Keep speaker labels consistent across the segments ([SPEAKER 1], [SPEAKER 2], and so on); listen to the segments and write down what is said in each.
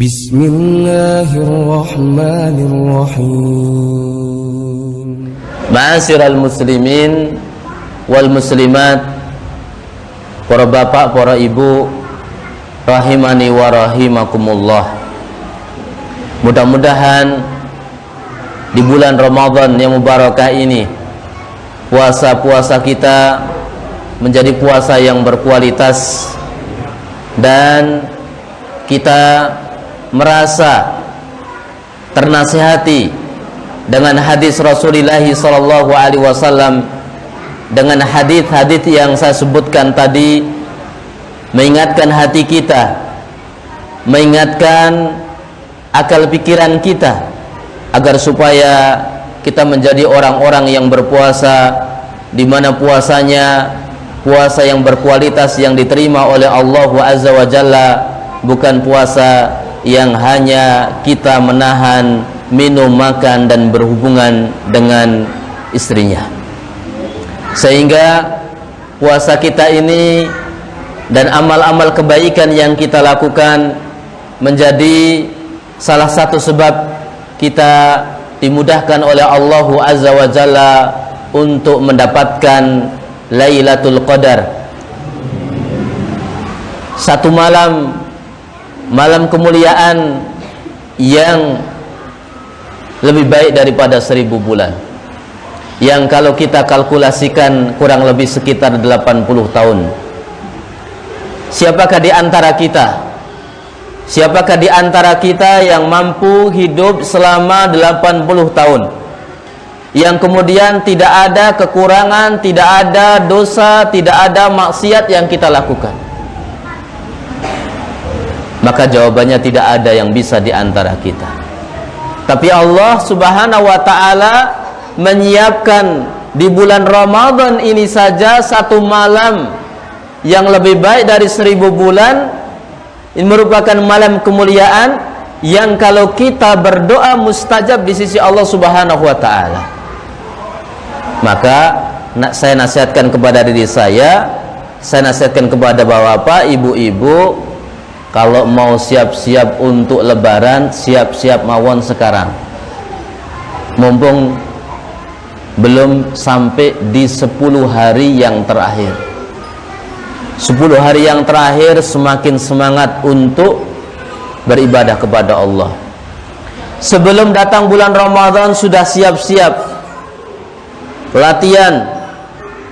[SPEAKER 1] Bismillahirrahmanirrahim.
[SPEAKER 2] Ma'asyiral muslimin wal muslimat, para bapak, para ibu, rahimani wa rahimakumullah. Mudah-mudahan di bulan Ramadan yang mubarakah ini, puasa-puasa kita menjadi puasa yang berkualitas dan kita merasa ternasihati dengan hadis Rasulullah sallallahu alaihi wasallam, dengan hadis-hadis yang saya sebutkan tadi, mengingatkan hati kita, mengingatkan akal pikiran kita agar supaya kita menjadi orang-orang yang berpuasa, di mana puasanya puasa yang berkualitas yang diterima oleh Allah Azza wa Jalla, bukan puasa yang hanya kita menahan minum, makan dan berhubungan dengan istrinya. Sehingga puasa kita ini dan amal-amal kebaikan yang kita lakukan menjadi salah satu sebab kita dimudahkan oleh Allah Azza wa Jalla untuk mendapatkan Lailatul Qadar, satu malam kemuliaan yang lebih baik daripada 1000 bulan, yang kalau kita kalkulasikan kurang lebih sekitar 80 tahun. Siapakah di antara kita yang mampu hidup selama 80 tahun, yang kemudian tidak ada kekurangan, tidak ada dosa, tidak ada maksiat yang kita lakukan? Maka jawabannya tidak ada yang bisa di antara kita. Tapi Allah Subhanahu wa taala menyiapkan di bulan Ramadan ini saja satu malam yang lebih baik dari 1000 bulan. Ini merupakan malam kemuliaan yang kalau kita berdoa mustajab di sisi Allah Subhanahu wa taala. Maka saya nasihatkan kepada diri saya nasihatkan kepada bapak-bapak, ibu-ibu, kalau mau siap-siap untuk lebaran, siap-siap mawon sekarang, mumpung belum sampai di 10 hari yang terakhir. 10 hari yang terakhir semakin semangat untuk beribadah kepada Allah. Sebelum datang bulan Ramadan sudah siap-siap latihan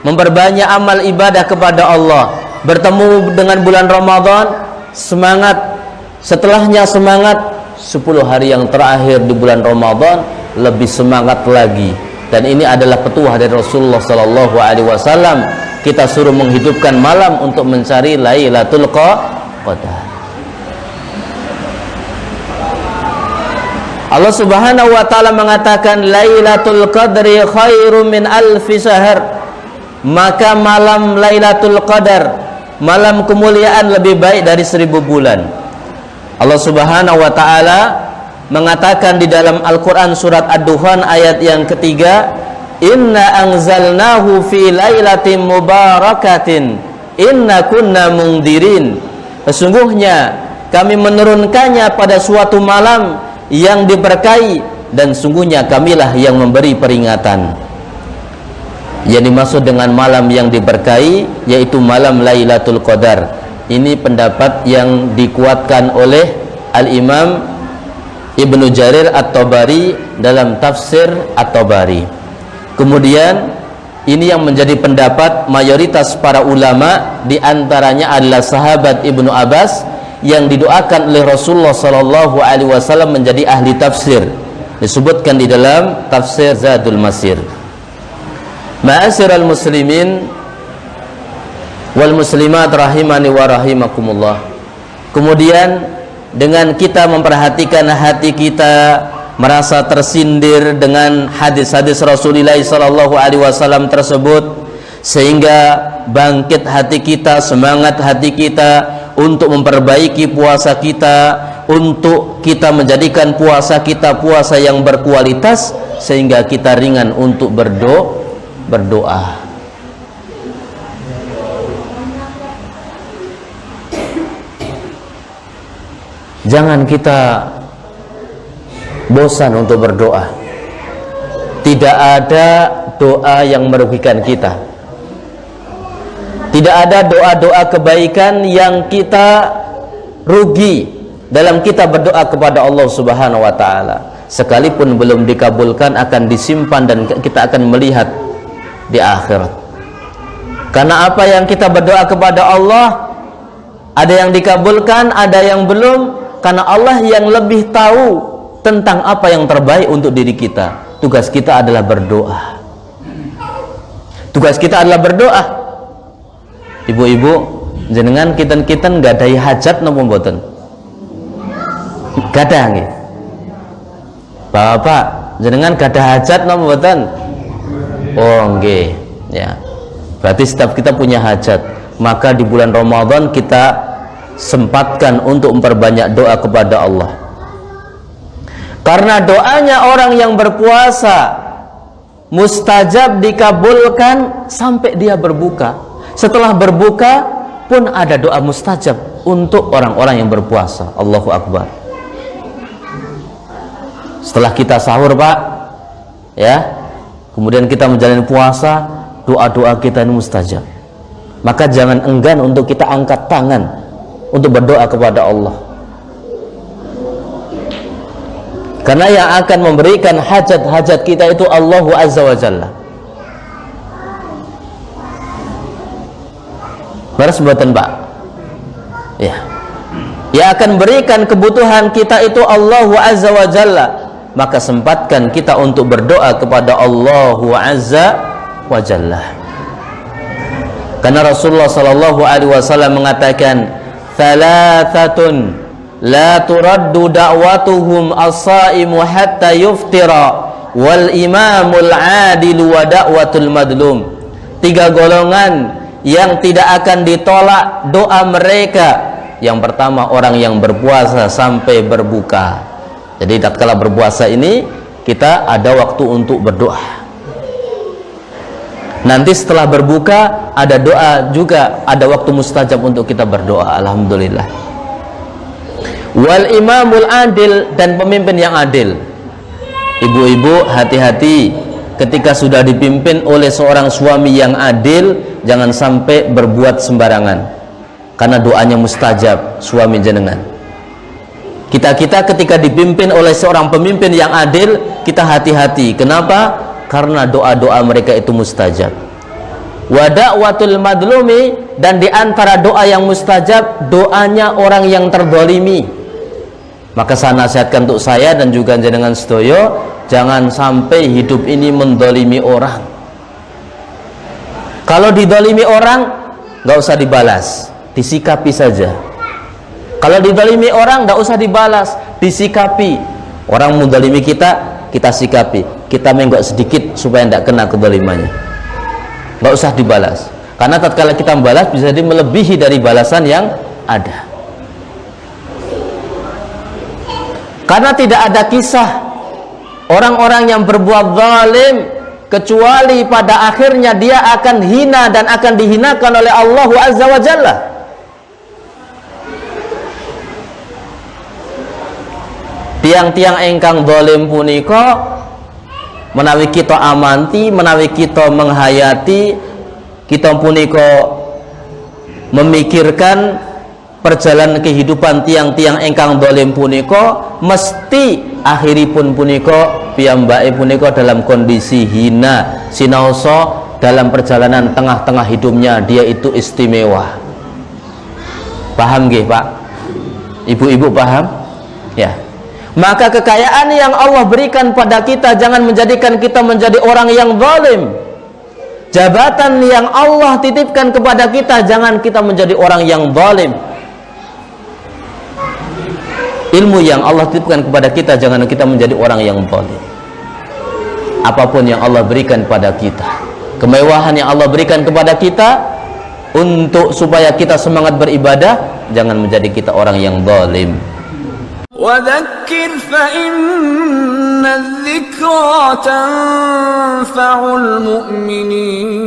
[SPEAKER 2] memperbanyak amal ibadah kepada Allah. Bertemu dengan bulan Ramadan semangat, setelahnya semangat, 10 hari yang terakhir di bulan Ramadan lebih semangat lagi. Dan ini adalah petuah dari Rasulullah sallallahu alaihi wasallam, kita suruh menghidupkan malam untuk mencari Lailatul Qadar. Allah Subhanahu wa taala mengatakan Lailatul Qadri khairum min alfi syahr. Maka malam Lailatul Qadar, malam kemuliaan, lebih baik dari 1000 bulan. Allah Subhanahu wa taala mengatakan di dalam Al-Qur'an surat Ad-Dukhan ayat yang ketiga, Inna anzalnahu fi lailatin mubarakatin inna kunna mundirin. Sesungguhnya kami menurunkannya pada suatu malam yang diberkahi, dan sungguhnya kamilah yang memberi peringatan. Yang dimaksud dengan malam yang diberkahi yaitu malam Lailatul Qadar. Ini pendapat yang dikuatkan oleh Al-Imam Ibnu Jarir At-Tabari dalam tafsir At-Tabari. Kemudian ini yang menjadi pendapat mayoritas para ulama, di antaranya adalah sahabat Ibnu Abbas yang didoakan oleh Rasulullah sallallahu alaihi wasallam menjadi ahli tafsir, disebutkan di dalam tafsir Zadul Masir. Ma'asyiral muslimin wal muslimat rahimani wa rahimakumullah. Kemudian dengan kita memperhatikan hati kita, merasa tersindir dengan hadis-hadis Rasulullah sallallahu alaihi wasallam tersebut, sehingga bangkit hati kita, semangat hati kita untuk memperbaiki puasa kita, untuk kita menjadikan puasa kita puasa yang berkualitas, sehingga kita ringan untuk berdoa. Jangan kita bosan untuk berdoa. Tidak ada doa yang merugikan kita. Tidak ada doa-doa kebaikan yang kita rugi dalam kita berdoa kepada Allah Subhanahu wa taala. Sekalipun belum dikabulkan akan disimpan dan kita akan melihat di akhirat. Karena apa yang kita berdoa kepada Allah, ada yang dikabulkan, ada yang belum, karena Allah yang lebih tahu tentang apa yang terbaik untuk diri kita. Tugas kita adalah berdoa. Tugas kita adalah berdoa. Ibu-ibu, jenengan kita nggadahi hajat napa mboten? Gadah nggih. Bapak, jenengan gadah hajat napa mboten? Oh nggih, ya. Berarti setiap kita punya hajat. Maka di bulan Ramadan kita sempatkan untuk memperbanyak doa kepada Allah. Karena doanya orang yang berpuasa mustajab, dikabulkan sampai dia berbuka. Setelah berbuka pun ada doa mustajab untuk orang-orang yang berpuasa. Allahu Akbar. Setelah kita sahur, Pak, ya, kemudian kita menjalani puasa, doa-doa kita ini mustajab. Maka jangan enggan untuk kita angkat tangan untuk berdoa kepada Allah. Karena yang akan memberikan hajat-hajat kita itu Allahu Azza wa Jalla. Beres mboten, Pak? Ya. Yang akan berikan kebutuhan kita itu Allahu Azza wa Jalla. Maka sempatkan kita untuk berdoa kepada Allahu Azza wa Jalla. Karena Rasulullah sallallahu alaihi wasallam mengatakan, "Thalathatun la turaddu da'watuhum as-sa'imu hatta yuftira wal imamul 'adilu wa da'watul madlum." 3 golongan yang tidak akan ditolak doa mereka. Yang pertama, orang yang berpuasa sampai berbuka. Jadi tatkala berpuasa ini kita ada waktu untuk berdoa. Nanti setelah berbuka ada doa juga, ada waktu mustajab untuk kita berdoa. Alhamdulillah. Wal imamul adil, dan pemimpin yang adil. Ibu-ibu hati-hati ketika sudah dipimpin oleh seorang suami yang adil, jangan sampai berbuat sembarangan. Karena doanya mustajab suami jenengan. Kita ketika dipimpin oleh seorang pemimpin yang adil, kita hati-hati. Kenapa? Karena doa-doa mereka itu mustajab. Wa da'watul madlumi, dan di antara doa yang mustajab, doanya orang yang terdolimi. Maka saya nasihatkan untuk saya dan juga jenengan sedoyo, jangan sampai hidup ini mendolimi orang. Kalau didolimi orang, nggak usah dibalas, disikapi saja. Kalau didolimi orang, nggak usah dibalas, disikapi. Orang mendolimi kita, kita sikapi. Kita menggok sedikit supaya tidak kena kedolimannya. Nggak usah dibalas. Karena tatkala kita membalas bisa jadi melebihi dari balasan yang ada. Karena tidak ada kisah orang-orang yang berbuat zalim kecuali pada akhirnya dia akan hina dan akan dihinakan oleh Allah Azza wa Jalla. Tiang-tiang engkang zalim punika menawi kita amanti, menawi kita menghayati, kita punika memikirkan perjalanan kehidupan tiang-tiang engkang zalim punika, mesti akhiripun punika piyambake punika dalam kondisi hina, sinaosa dalam perjalanan tengah-tengah hidupnya dia itu istimewa. Paham nggih, Pak? Ibu-ibu paham? Ya. Maka kekayaan yang Allah berikan pada kita jangan menjadikan kita menjadi orang yang zalim. Jabatan yang Allah titipkan kepada kita jangan kita menjadi orang yang zalim. Ilmu yang Allah titipkan kepada kita jangan kita menjadi orang yang zalim. Apapun yang Allah berikan pada kita, kemewahan yang Allah berikan kepada kita untuk supaya kita semangat beribadah, jangan menjadi kita orang yang zalim.
[SPEAKER 1] وذكر فإن الذكرى تنفع المؤمنين